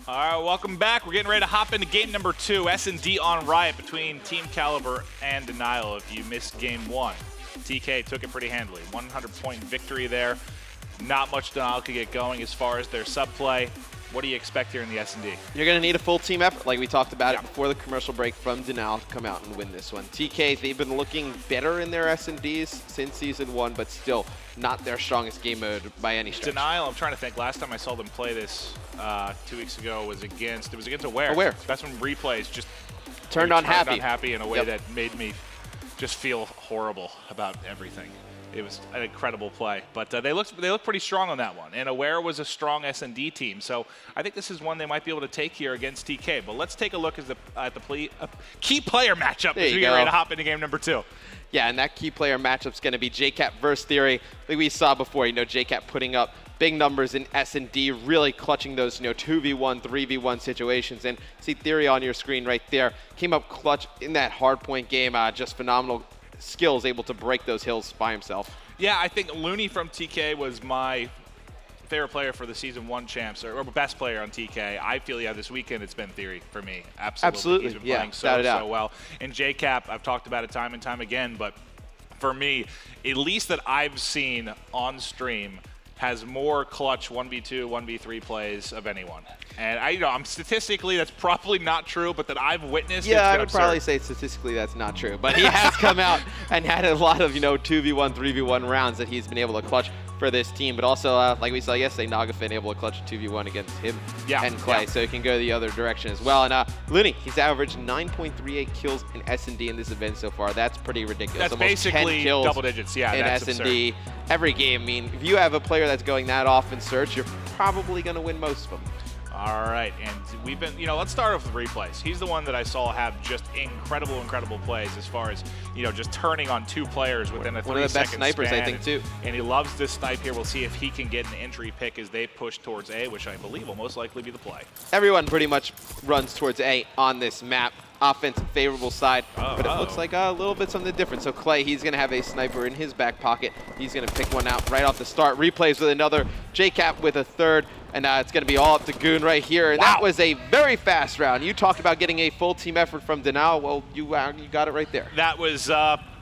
All right, welcome back. We're getting ready to hop into game number 2, S&D on Riot between Team Kaliber and Denial. If you missed game 1, TK took it pretty handily. 100-point victory there. Not much Denial could get going as far as their sub play. What do you expect here in the S&D? You're going to need a full team effort, like we talked about it before the commercial break, from Denial to come out and win this one. TK, they've been looking better in their S&Ds since Season 1, but still not their strongest game mode by any stretch. Denial, I'm trying to think. Last time I saw them play this 2 weeks ago was against Aware. Aware. That's when replays just turned on happy in a way that made me just feel horrible about everything. It was an incredible play, but they looked pretty strong on that one. And Aware was a strong S&D team, so I think this is one they might be able to take here against TK. But let's take a look at the key player matchup as we get ready to hop into game number 2. Yeah, and that key player matchup is going to be JCap versus Theory. Like we saw before, JCap putting up big numbers in S&D, really clutching those 2v1, 3v1 situations. And see Theory on your screen right there, came up clutch in that hardpoint game, just phenomenal skills, able to break those hills by himself. Yeah, I think Looney from TK was my favorite player for the Season 1 champs, or best player on TK. I feel, this weekend it's been Theory for me. Absolutely. He's been playing so well. And JCap, I've talked about it time and time again, but for me, at least that I've seen on stream, has more clutch 1v2, 1v3 plays of anyone. And I'm statistically, that's probably not true, but that I've witnessed. Yeah, I would probably say statistically that's not true. But he has come out and had a lot of 2v1, 3v1 rounds that he's been able to clutch for this team. But also, like we saw yesterday, Nagafin able to clutch a 2v1 against him and Clay, so he can go the other direction as well. And Looney, he's averaged 9.38 kills in S&D in this event so far. That's pretty ridiculous. That's almost basically 10 kills double digits. Yeah, in that's S&D absurd. Every game. I mean, if you have a player that's going that off in search, you're probably going to win most of them. All right, and we've been, let's start off with replays. He's the one that I saw have just incredible plays as far as, just turning on 2 players within a 3-second span. One of the best snipers, I think, too. And he loves this snipe here. We'll see if he can get an entry pick as they push towards A, which I believe will most likely be the play. Everyone pretty much runs towards A on this map. Offensive favorable side, but it looks like a little bit something different. So Clay, he's going to have a sniper in his back pocket. He's going to pick one out right off the start. Replays with another, JCap with a third, and it's going to be all up to Goon right here. And that was a very fast round. You talked about getting a full team effort from Denial. Well, you got it right there. That was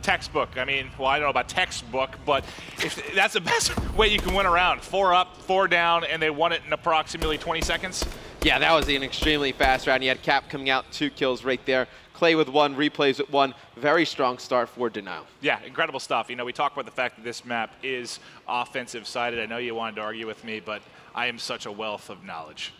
textbook. I mean, well, I don't know about textbook, but if that's the best way you can win a round. 4 up, 4 down, and they won it in approximately 20 seconds. Yeah, that was an extremely fast round. You had Cap coming out 2 kills right there. Clay with 1, replays with 1. Very strong start for Denial. Yeah, incredible stuff. We talk about the fact that this map is offensive-sided. I know you wanted to argue with me, but I am such a wealth of knowledge.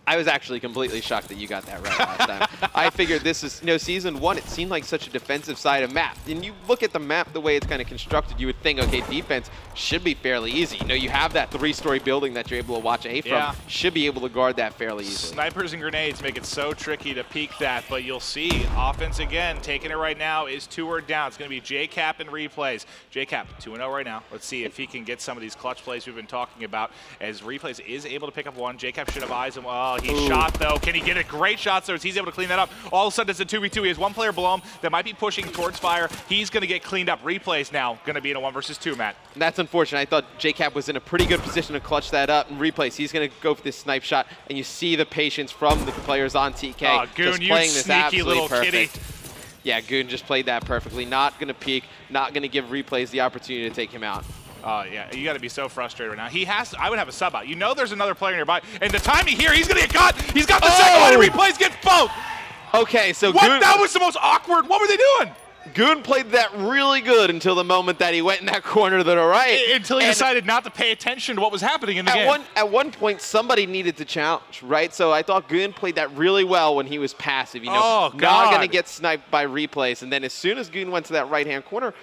I was actually completely shocked that you got that right last time. I figured this is, Season 1, it seemed like such a defensive side of map. And you look at the map, the way it's kind of constructed, you would think, okay, defense should be fairly easy. You have that 3-story building that you're able to watch A from. Should be able to guard that fairly easily. Snipers and grenades make it so tricky to peek that, but you'll see offense again, taking it right now is 2 down. It's going to be JCap and replays. JCap 2-0 right now. Let's see if he can get some of these clutch plays we've been talking about. As replays is able to pick up 1. JCap should have eyes him. Oh, he shot though. Can he get a great shot? So he's able to clean that up. All of a sudden it's a 2v2. He has 1 player below him that might be pushing towards fire. He's going to get cleaned up. Replays now going to be in a 1 versus 2, Matt. That's unfortunate. I thought JCap was in a pretty good position to clutch that up. And replays, he's going to go for this snipe shot. And you see the patience from the players on TK. Oh, Goon, just playing this sneaky little perfect. kitty. Yeah, Goon just played that perfectly. Not going to peek. Not going to give replays the opportunity to take him out. Oh, yeah, you got to be so frustrated right now. I would have a sub out. There's another player nearby. And the timing here, he's going to get caught. He's got the second one, and replays get both. Okay, so Goon, that was the most awkward. What were they doing? Goon played that really good until the moment that he went in that corner to the right. Until he decided not to pay attention to what was happening in the game. At one point, somebody needed to challenge, right? So I thought Goon played that really well when he was passive. Not going to get sniped by replays. And then as soon as Goon went to that right-hand corner,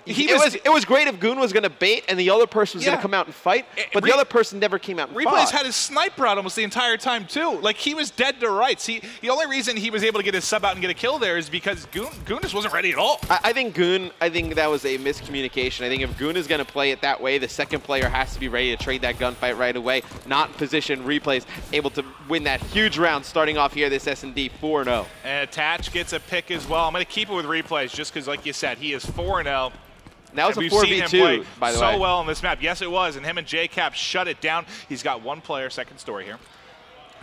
it was great if Goon was going to bait and the other person was going to come out and fight, but the other person never came out and fought. Replays had his sniper out almost the entire time, too. Like, he was dead to rights. The only reason he was able to get his sub out and get a kill there is because Goon just wasn't ready at all. I think that was a miscommunication. I think if Goon is going to play it that way, the second player has to be ready to trade that gunfight right away, not in position. Replays able to win that huge round starting off here, this S&D 4-0. And Attach gets a pick as well. I'm going to keep it with replays just because, like you said, he is 4-0. That was a 4v2, by the way. So well on this map. Yes, it was. And him and JCap shut it down. He's got 1 player, second story here.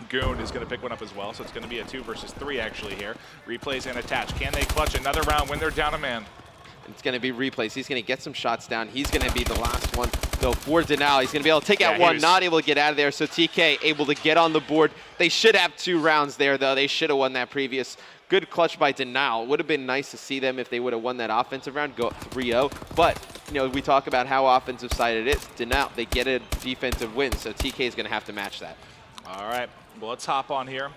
Goon is going to pick one up as well, so it's going to be a 2 versus 3 actually here. Replays and attach. Can they clutch another round when they're down a man? It's going to be replays. He's going to get some shots down. He's going to be the last one, though, for Denal. He's going to be able to take out one, not able to get out of there. So TK able to get on the board. They should have 2 rounds there, though. They should have won that previous. Good clutch by Denal. Would have been nice to see them if they would have won that offensive round, go up 3-0. But, you know, we talk about how offensive sided it is. Denal, they get a defensive win, so TK is going to have to match that. All right. Well, let's hop on here.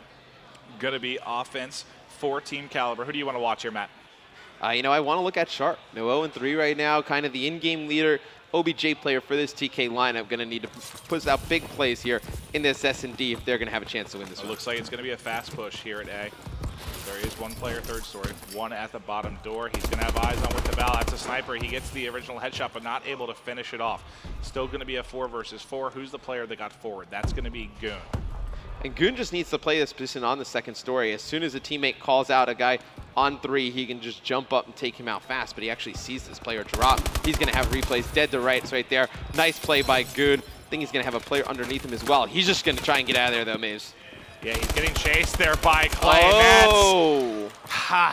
Going to be offense for Team Kaliber. Who do you want to watch here, Matt? You know, I want to look at Sharp. No 0-3 right now, kind of the in-game leader, OBJ player for this TK lineup. Going to need to push out big plays here in this S&D if they're going to have a chance to win this one. It looks like it's going to be a fast push here at A. There is one player, third story, one at the bottom door. He's going to have eyes on with the Val. That's a sniper. He gets the original headshot, but not able to finish it off. Still going to be a 4 versus 4. Who's the player that got forward? That's going to be Goon. And Goon just needs to play this position on the second story. As soon as a teammate calls out a guy on 3, he can just jump up and take him out fast, but he actually sees this player drop. He's going to have replays dead to rights right there. Nice play by Goon. I think he's going to have a player underneath him as well. He's just going to try and get out of there, though, Maves. Yeah, he's getting chased there by Clay. Oh!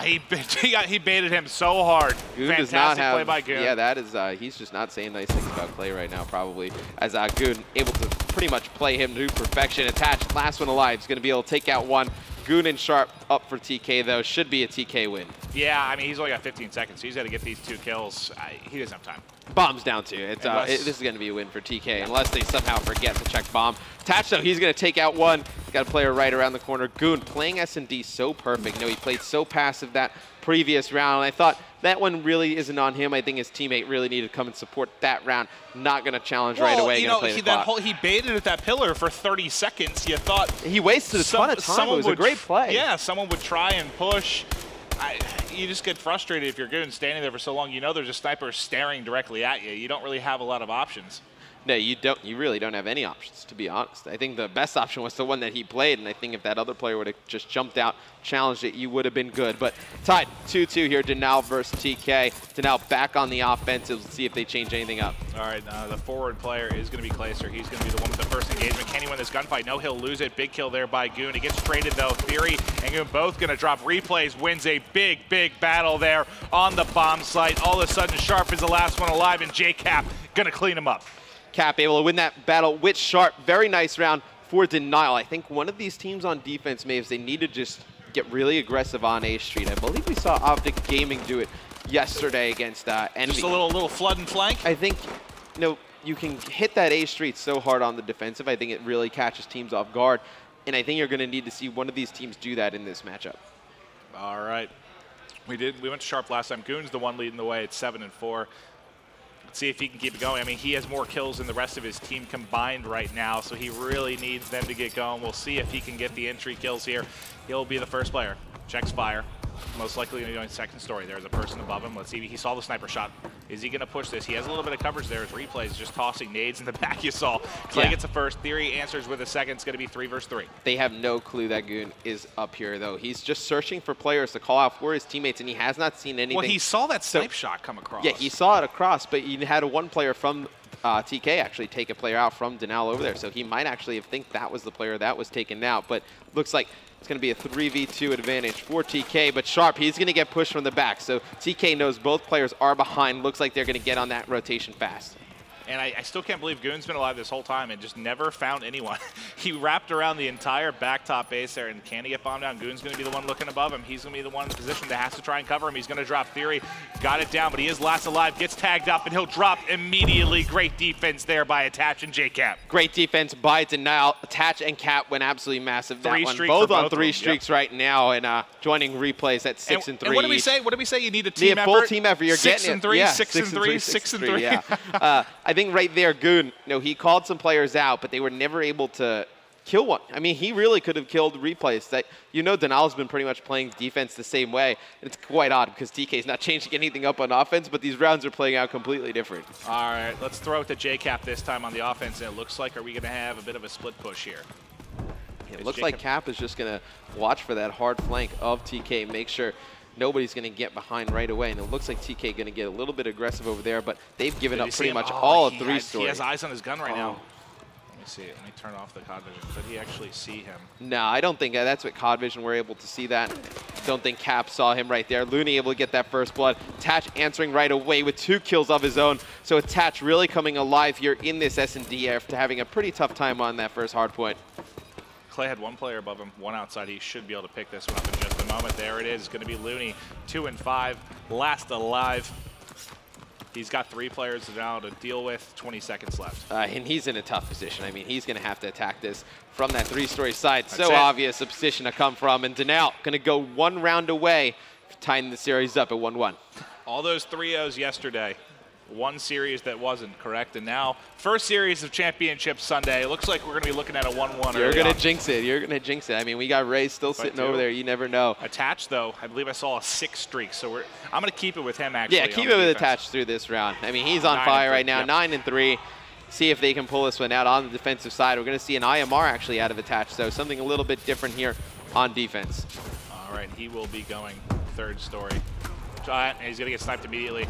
He baited him so hard. Goon Fantastic does not have, play by Goon. Yeah, that is, he's just not saying nice things about Clay right now, probably. As Goon able to pretty much play him to perfection. Attached, last one alive. He's going to be able to take out one. Goon and Sharp up for TK, though. Should be a TK win. Yeah, I mean, he's only got 15 seconds, so he's got to get these 2 kills. He doesn't have time. Bomb's down too. This is going to be a win for TK, unless they somehow forget to check bomb. Attach, though, he's going to take out one. Got a player right around the corner. Goon playing S&D so perfect. You know, he played so passive that previous round. I thought that one really isn't on him. I think his teammate really needed to come and support that round. Not going to challenge right away. You know, he baited at that pillar for 30 seconds. You thought he wasted a ton of time. It was a great play. Yeah, someone would try and push. You just get frustrated if you're good and standing there for so long. You know there's a sniper staring directly at you. You don't really have a lot of options. No, you don't. You really don't have any options, to be honest. I think the best option was the one that he played, and I think if that other player would have just jumped out, challenged it, you would have been good. But tied 2-2 here, Denal versus TK. Denal back on the offensive. Let's see if they change anything up. All right, the forward player is going to be Clayster. He's going to be the one with the first engagement. Can he win this gunfight? No, he'll lose it. Big kill there by Goon. He gets traded, though. Theory and Goon both going to drop replays. Wins a big, big battle there on the bomb site. All of a sudden, Sharp is the last one alive, and JCap going to clean him up. Cap able to win that battle with Sharp. Very nice round for Denial. I think one of these teams on defense, Maves, they need to just get really aggressive on A Street. I believe we saw Optic Gaming do it yesterday against Envy. Just a little flood and flank? I think, you know, you can hit that A Street so hard on the defensive. I think it really catches teams off guard. And I think you're going to need to see one of these teams do that in this matchup. All right. We went to Sharp last time. Goon's the one leading the way. It's 7-4. Let's see if he can keep it going. I mean, he has more kills than the rest of his team combined right now, so he really needs them to get going. We'll see if he can get the entry kills here. He'll be the first player. Checks fire. Most likely going to be going second story. There's a person above him. Let's see. He saw the sniper shot. Is he going to push this? He has a little bit of coverage there. His replays just tossing nades in the back you saw. Clay gets a first. Theory answers with a second. It's going to be 3 versus 3. They have no clue that Goon is up here, though. He's just searching for players to call out for his teammates, and he has not seen anything. Well, he saw that snipe shot come across. Yeah, he saw it across, but he had one player from TK actually take a player out from Denal over there, so he might actually think that was the player that was taken out, but looks like it's going to be a 3v2 advantage for TK, but Sharp, he's going to get pushed from the back. So TK knows both players are behind. Looks like they're going to get on that rotation fast. And I still can't believe Goon's been alive this whole time and just never found anyone. He wrapped around the entire back top base there, and can he get bombed down? Goon's going to be the one looking above him. He's going to be the one in the position that has to try and cover him. He's going to drop Theory. Got it down, but he is last alive. Gets tagged up, and he'll drop immediately. Great defense there by Attach and JCap. Great defense by Denial. Attach and Cap went absolutely massive. That one. Both on 3 streaks right now, and joining replays at 6 and 3. And what did we say? What did we say? You need a team effort? Full team effort. You're 6 getting and 3, 6 and 3, 6 and 3. Yeah. I think right there, Goon, you know, he called some players out, but they were never able to kill one. I mean, he really could have killed replays. That, you know, Denal's been pretty much playing defense the same way. And it's quite odd because TK's not changing anything up on offense, but these rounds are playing out completely different. All right, let's throw it to JCap this time on the offense. And it looks like, are we going to have a bit of a split push here? It looks like Cap is just going to watch for that hard flank of TK, make sure nobody's going to get behind right away. And it looks like TK going to get a little bit aggressive over there, but they've given up pretty much all of 3 stories. He has eyes on his gun right now. Let me see. Let me turn off the COD vision. Did he actually see him? No, I don't think that's what COD vision were able to see that. Don't think Cap saw him right there. Looney able to get that first blood. Tatch answering right away with 2 kills of his own. So Tatch really coming alive here in this S&D after having a pretty tough time on that first hard point. Clay had 1 player above him, 1 outside. He should be able to pick this one up in just a moment. There it is. It's going to be Looney, 2 and 5, last alive. He's got 3 players now to deal with, 20 seconds left. And he's in a tough position. I mean, he's going to have to attack this from that 3-story side. That's so it. obvious a position to come from. And Denal going to go 1 round away, tying the series up at 1-1. All those 3-0s yesterday. 1 series that wasn't, correct? And now, first series of Championship Sunday. It looks like we're going to be looking at a 1-1. You're going to jinx it. You're going to jinx it. I mean, we got Ray still sitting over there. You never know. Attached, though, I believe I saw a 6 streak. So I'm going to keep it with him, actually. Yeah, keep it with Attached through this round. I mean, he's on fire right now, 9 and 3. See if they can pull this one out on the defensive side. We're going to see an IMR actually out of Attached, so something a little bit different here on defense. All right, he will be going 3rd story. And he's going to get sniped immediately.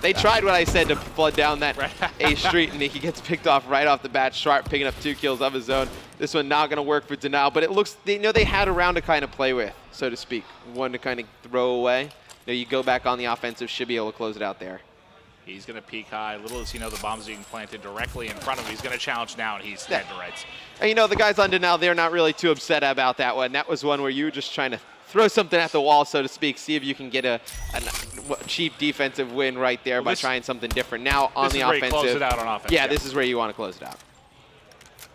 They tried what I said to flood down that A street, and he gets picked off right off the bat. Sharp picking up 2 kills of his own. This one not going to work for Denal, but it looks, they had a round to kind of play with, so to speak. One to kind of throw away. You go back on the offensive, should be able to close it out there. He's going to peek high. Little does he know the bomb's being planted directly in front of him. He's going to challenge now, and he's dead to rights. And the guys on Denal, they're not really too upset about that one. That was one where you were just trying to throw something at the wall, so to speak, see if you can get a cheap defensive win right there by trying something different. Now on the offensive. Close it out on offense. Yeah, this is where you want to close it out.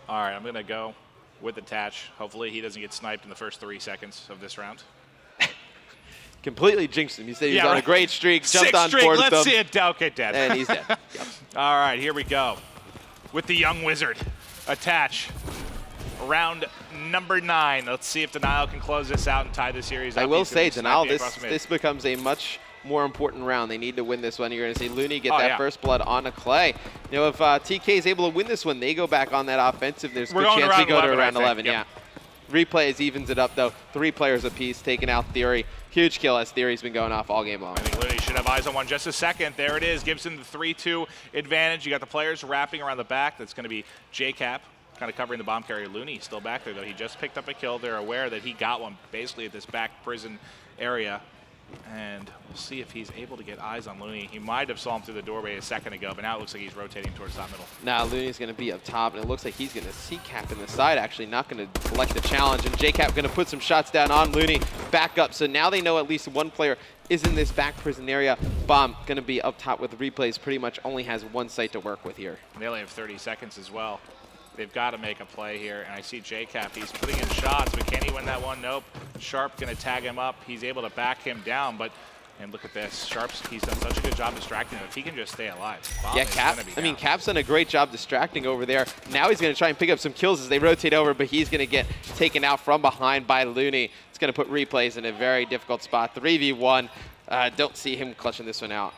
All right, I'm going to go with Attach. Hopefully he doesn't get sniped in the first 3 seconds of this round. Completely jinxed him. He said he was on a great streak, jumped on board with them. Let's see it. Okay, dead. And he's dead. Yep. All right, here we go with the young wizard. Attach. Round number 9. Let's see if Denial can close this out and tie the series up. I will say, Denial, this becomes a much more important round. They need to win this one. You're going to see Looney get that first blood on a Clay. If TK is able to win this one, they go back on that offensive. There's a good chance we go to round 11. Yep. Yeah. Replays evens it up, though. 3 players apiece, taking out Theory. Huge kill as Theory's been going off all game long. I think Looney should have eyes on one just a second. There it is. Gives him the 3-2 advantage. You got the players wrapping around the back. That's going to be J-Cap kind of covering the bomb carrier. Looney still back there, though. He just picked up a kill. They're aware that he got one basically at this back prison area. And we'll see if he's able to get eyes on Looney. He might have saw him through the doorway a second ago, but now it looks like he's rotating towards that middle. Now Looney's going to be up top, and it looks like he's going to see Cap in the side, actually not going to select the challenge. And J-Cap going to put some shots down on Looney, back up. So now they know at least one player is in this back prison area. Bomb going to be up top with replays, pretty much only has 1 site to work with here. And they only have 30 seconds as well. They've got to make a play here, and I see J-Cap. He's putting in shots, but can he win that one? Nope. Sharp going to tag him up. He's able to back him down, but and look at this. Sharp's, he's done such a good job distracting him. If he can just stay alive. Yeah, Cap, I mean, Cap's done a great job distracting over there. Now he's going to try and pick up some kills as they rotate over, but he's going to get taken out from behind by Looney. It's going to put replays in a very difficult spot. 3v1. Don't see him clutching this one out.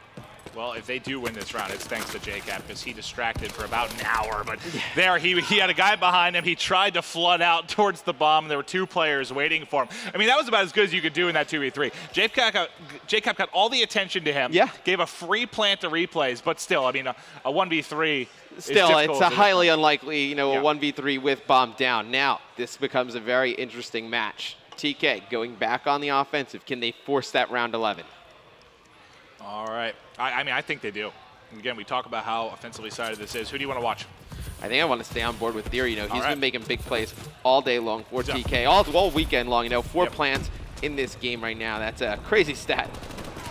Well, if they do win this round, it's thanks to J-Cap because he distracted for about an hour. But there, he had a guy behind him. He tried to flood out towards the bomb. And there were 2 players waiting for him. I mean, that was about as good as you could do in that 2v3. J-Cap got all the attention to him. Yeah. Gave a free plant to replays. But still, I mean, a 1v3 still, it's a highly unlikely, a 1v3 with bomb down. Now, this becomes a very interesting match. TK going back on the offensive. Can they force that round 11? All right. I mean, I think they do. And again, we talk about how offensively sided this is. Who do you want to watch? I think I want to stay on board with Theory. He's been making big plays all day long for TK, all weekend long. 4 plants in this game right now. That's a crazy stat.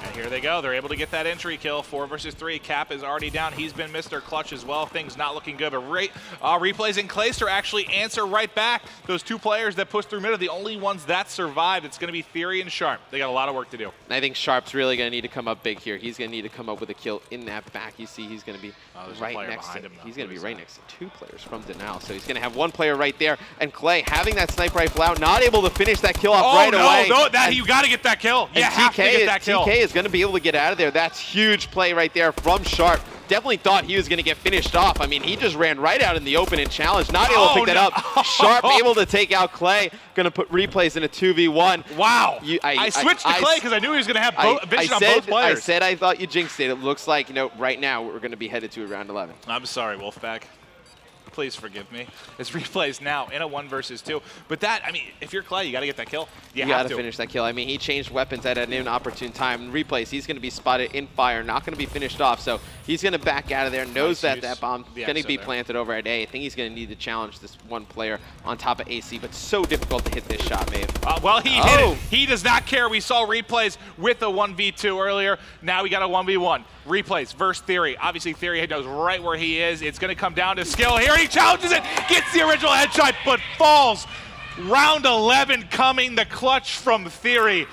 And here they go. They're able to get that entry kill. 4 versus 3. Cap is already down. He's been Mr. Clutch as well. Things not looking good. But replays and Clayster actually answer right back. Those 2 players that pushed through mid are the only ones that survived. It's going to be Theory and Sharp. They got a lot of work to do. I think Sharp's really going to need to come up big here. He's going to need to come up with a kill in that back. You see he's going to be right next to him. He's going to be right next to 2 players from Denal. So he's going to have 1 player right there. And Clay having that sniper rifle out, not able to finish that kill off right away. Oh, no, you got to get that kill. You have to get that kill. TK is going to be able to get out of there. That's huge play right there from Sharp. Definitely thought he was going to get finished off. I mean, he just ran right out in the open and challenged. Not able to pick that up. Sharp able to take out Clay. Going to put replays in a 2v1. Wow. I switched to Clay because I knew he was going to have vision on both players. I said I thought you jinxed it. It looks like, right now we're going to be headed to a round 11. I'm sorry, Wolfpack. Please forgive me. It's replays now in a 1 versus 2. But that, I mean, if you're Clay, you got to get that kill. You got to finish that kill. I mean, he changed weapons at an inopportune time. Replays, he's going to be spotted in fire, not going to be finished off. So he's going to back out of there, knows that that bomb's going to be planted over at A. I think he's going to need to challenge this one player on top of AC, but so difficult to hit this shot, Maeve. Well, he hit it. He does not care. We saw replays with a 1v2 earlier. Now we got a 1v1. Replays versus Theory. Obviously, Theory knows right where he is. It's going to come down to skill here. He challenges it, gets the original headshot, but falls. Round 11 coming, the clutch from Theory.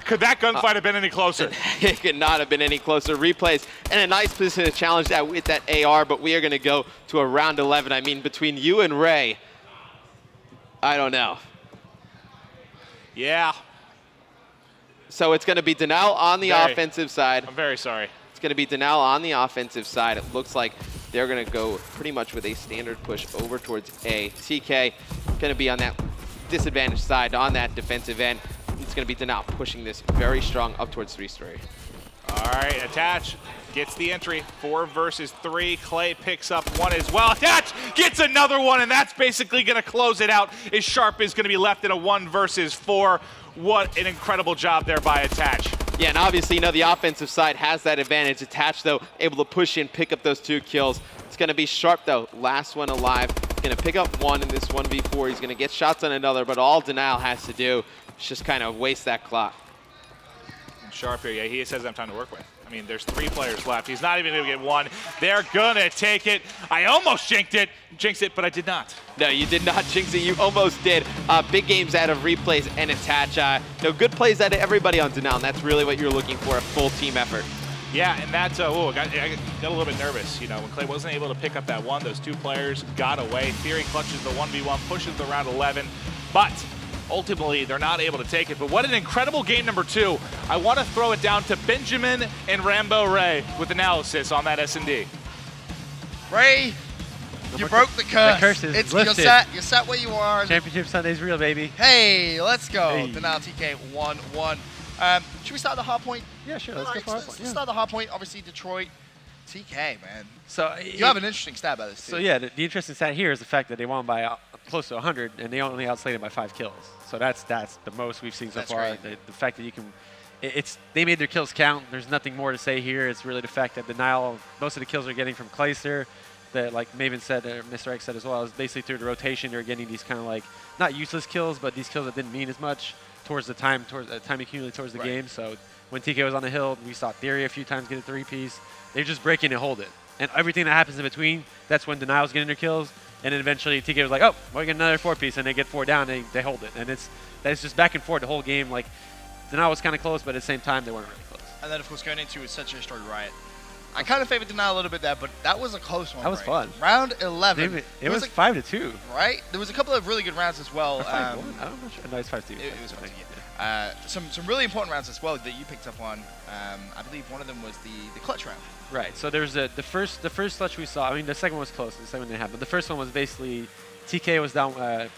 Could that gunfight have been any closer? It could not have been any closer. Replays and a nice position to challenge that with that AR, but we are going to go to a round 11. I mean, between you and Ray, I don't know. Yeah. So it's going to be Denial on the offensive side. I'm very sorry. It's going to be Denial on the offensive side. It looks like they're going to go pretty much with a standard push over towards A. TK going to be on that disadvantaged side on that defensive end. It's going to be Denial pushing this very strong up towards 3-story. All right, Attach gets the entry. 4 versus 3. Clay picks up 1 as well. Attach gets another one, and that's basically going to close it out. As Sharp is going to be left in a 1 versus 4. What an incredible job there by Attach. Yeah, and obviously, you know, the offensive side has that advantage. Attach, though, able to push in, pick up those 2 kills. It's going to be Sharp, though, last one alive. Going to pick up 1 in this 1v4. He's going to get shots on another, but all Denial has to do is just kind of waste that clock. And Sharp here, yeah, he says I'm time to work with. I mean, there's 3 players left. He's not even going to get 1. They're going to take it. I almost jinxed it, but I did not. No, you did not jinx it. You almost did. Big games out of Replays and Attach. Good plays out of everybody on Denial, and that's really what you're looking for, a full team effort. Yeah, and that's, I got a little bit nervous, you know, when Clay wasn't able to pick up that 1, those 2 players got away. Theory clutches the 1v1, pushes the round 11, but ultimately, they're not able to take it. But what an incredible game number 2. I want to throw it down to Benjamin and Rambo Ray with analysis on that S&D. Ray, you broke the curse. The curse is lifted. You're set where you are. Championship Sunday's real, baby. Hey, let's go. Hey. Denial TK 1-1. Should we start the hard point? Yeah, sure. Let's go for hard point. Let's start the hard point. Obviously, Detroit. TK, man. So you have an interesting stat about this, too. So, yeah, the interesting stat here is the fact that they won by close to 100, and they only outslated by 5 kills. So that's the most we've seen so far. The fact that you can they made their kills count. There's nothing more to say here. It's really the fact that Denial, most of the kills are getting from Clayster. That, like Maven said, or Mr. X said as well, is basically through the rotation they're getting these kind of like not useless kills, but these kills that didn't mean as much towards the time accumulated towards the game. So when TK was on the hill, we saw Theory a few times get a 3-piece. They're just breaking and hold it, and everything that happens in between, that's when Denial's getting their kills. And then eventually TK was like, oh, well, we get another 4-piece, and they get 4 down, and they hold it. And that's just back and forth the whole game. Like Denial was kind of close, but at the same time they weren't really close. And then of course going into Century Story Riot. I kind of favored Denial a little bit there, but that was a close one. That was fun. Round 11. It was 5-2. Right? There was a couple of really good rounds as well. 5-1? I don't know. No, it's 5-2. It was 5-2, yeah. Some really important rounds as well that you picked up on. I believe one of them was the clutch round. Right. So there's the first clutch we saw. I mean, the second one was close. The second one didn't happen. But the first one was basically TK was down.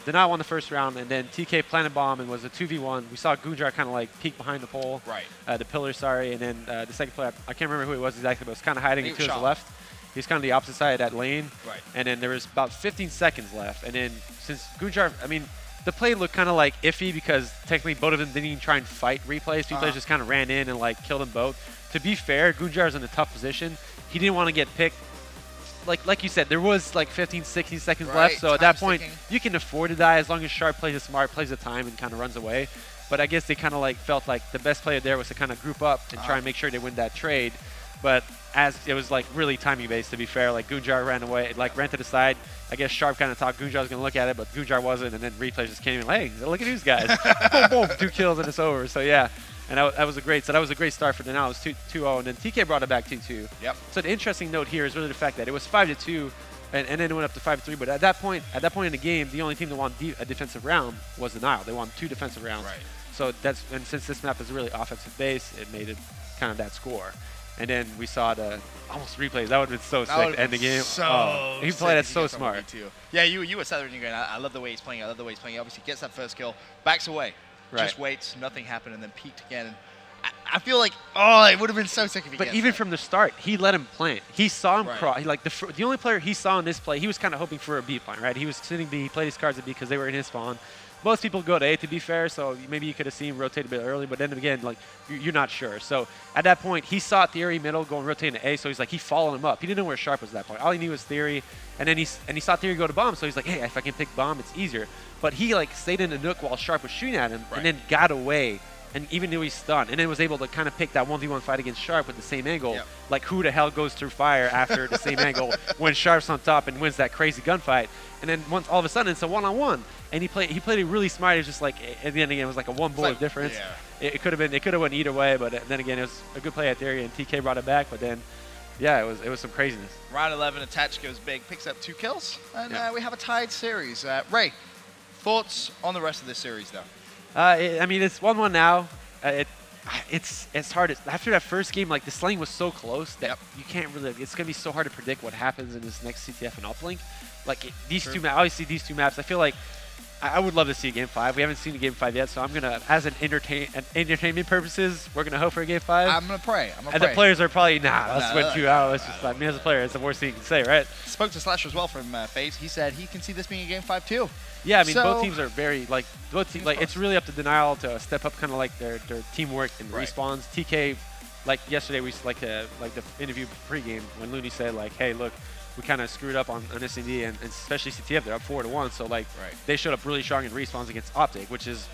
Denial won the first round, and then TK planted bomb and was a 2v1. We saw Gunjar kind of like peek behind the pole. Right. The pillar, sorry. And then the second player, I can't remember who it was exactly, but it was kind of hiding to his left. He was kind of the opposite side of that lane. Right. And then there was about 15 seconds left. And then since Gunjar, I mean, the play looked kind of like iffy because technically both of them didn't even try and fight replays. Two players just kind of ran in and like killed them both. To be fair, Gunjar's in a tough position. He didn't want to get picked. Like you said, there was like 15, 16 seconds left. So at that point, you can afford to die as long as Sharp plays it smart, plays the time, and kind of runs away. But I guess they kind of like felt like the best player there was to kind of group up and try and make sure they win that trade. But as it was like really timing based, to be fair, like Gunjar ran away, like ran to the side. I guess Sharp kind of thought Gunjar was going to look at it, but Gunjar wasn't. And then replays just came in, hey, look at these guys. Boom, boom, 2 kills and it's over. So yeah. And that was a great start for Denial. It was 2-0, and then TK brought it back 2-2. Yep. So the interesting note here is really the fact that it was 5-2, and then it went up to 5-3. But at that point in the game, the only team that won a defensive round was Denial. They won 2 defensive rounds. Right. So and since this map is really offensive based, it made it kind of that score. And then we saw the almost replays. That would have been so sick to end the game. He played it so smart. Yeah, you were celebrating going, I love the way he's playing. I love the way he's playing. Obviously, gets that first kill, backs away. Right. Just waits, nothing happened, and then peaked again. And I feel like, oh, it would have been so sick if he But even from the start, he let him plant. He saw him cross. Like the only player he saw in this play, he was kind of hoping for a B plant, right? He was sitting B, he played his cards at B because they were in his spawn. Most people go to A, to be fair, so maybe you could have seen him rotate a bit early, but then again, like, you're not sure. So at that point, he saw Theory middle going rotating to A, so he's like, he followed him up. He didn't know where Sharp was at that point. All he knew was Theory, and then he saw Theory go to bomb, so he's like, hey, if I can pick bomb, it's easier. But he like stayed in the nook while Sharp was shooting at him, and then got away, and even though he's stunned, and then was able to kind of pick that 1v1 fight against Sharp with the same angle. Like, who the hell goes through fire after the same angle when Sharp's on top and wins that crazy gunfight? And then once all of a sudden it's a one-on-one, and he played it really smart. It was just like at the end again, it was like a one bullet difference. It could have went either way, but then again, it was a good play at Theory, and TK brought it back. But then, yeah, it was some craziness. Round 11, Attach goes big, picks up 2 kills, and we have a tied series. Ray, thoughts on the rest of this series, though? I mean, it's 1-1 now. It's hard. After that first game, like, the slaying was so close that you can't really. It's gonna be so hard to predict what happens in this next CTF and uplink. Like these two maps, obviously these two maps. I feel like I would love to see a game 5. We haven't seen a game 5 yet, so I'm gonna, as an entertainment purposes, we're gonna hope for a game 5. I'm gonna pray. And the players are probably let's win 2 out. Let's just. I mean, as a player, it's the worst thing you can say, right? Spoke to Slasher as well from FaZe. He said he can see this being a game 5 too. Yeah, I mean, both teams are very both teams. Like, it's really up to Denial to step up, kind of like their teamwork and respawns. TK, like yesterday, we like the interview pregame when Looney said like, hey, look, we kind of screwed up on SND and especially CTF. They're up 4-1, so like they showed up really strong in respawns against Optic, which is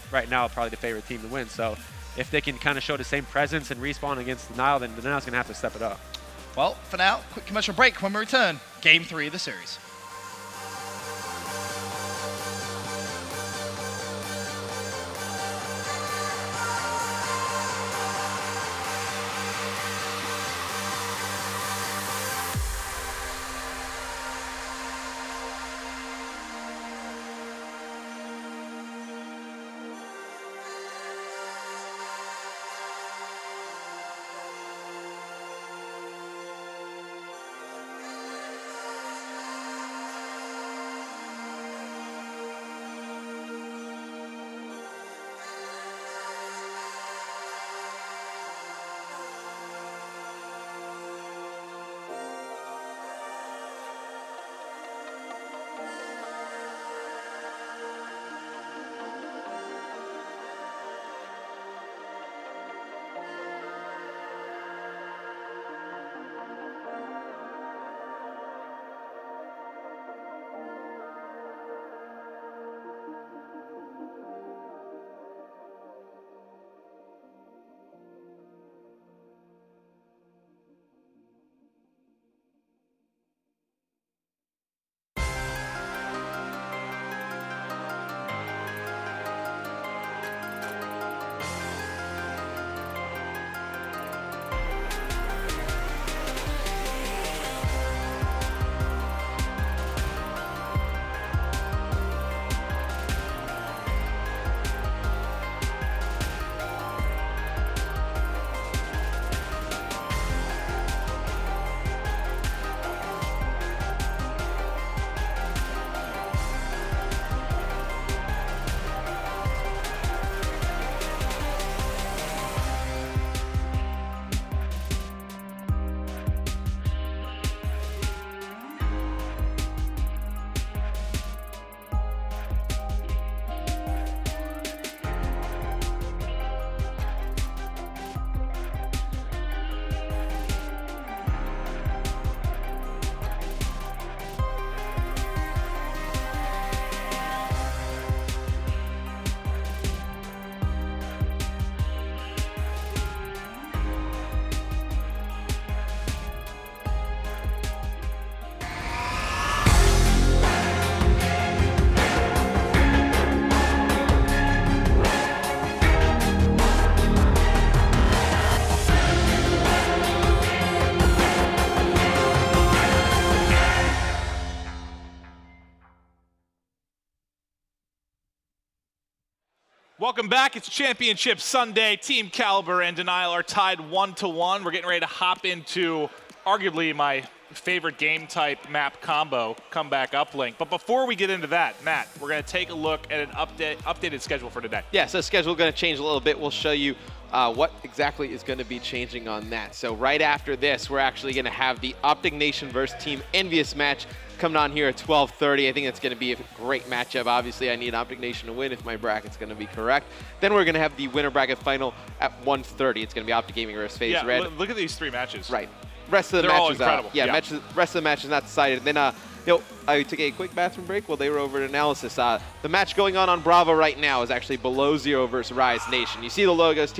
right now probably the favorite team to win. So if they can kind of show the same presence and respawn against Denial, then Denial's gonna have to step it up. Well, for now, quick commercial break. When we return, game 3 of the series. Welcome back. It's Championship Sunday. Team Kaliber and Denial are tied 1-1. We're getting ready to hop into arguably my favorite game type map combo, comeback uplink. But before we get into that, Matt, we're going to take a look at an updated schedule for today. Yeah, so the schedule is going to change a little bit. We'll show you what exactly is going to be changing on that. So right after this, we're actually going to have the Optic Nation versus Team Envious match coming on here at 12:30. I think it's going to be a great matchup. Obviously, I need Optic Nation to win if my bracket's going to be correct. Then we're going to have the winner bracket final at 1:30. It's going to be Optic Gaming versus FaZe Red. Look at these 3 matches. Right. Rest of the They're all matches, incredible. rest of the match is not decided. And then, I took a quick bathroom break while they were over at analysis. The match going on Bravo right now is actually Below Zero versus Rise Nation. You see the logos.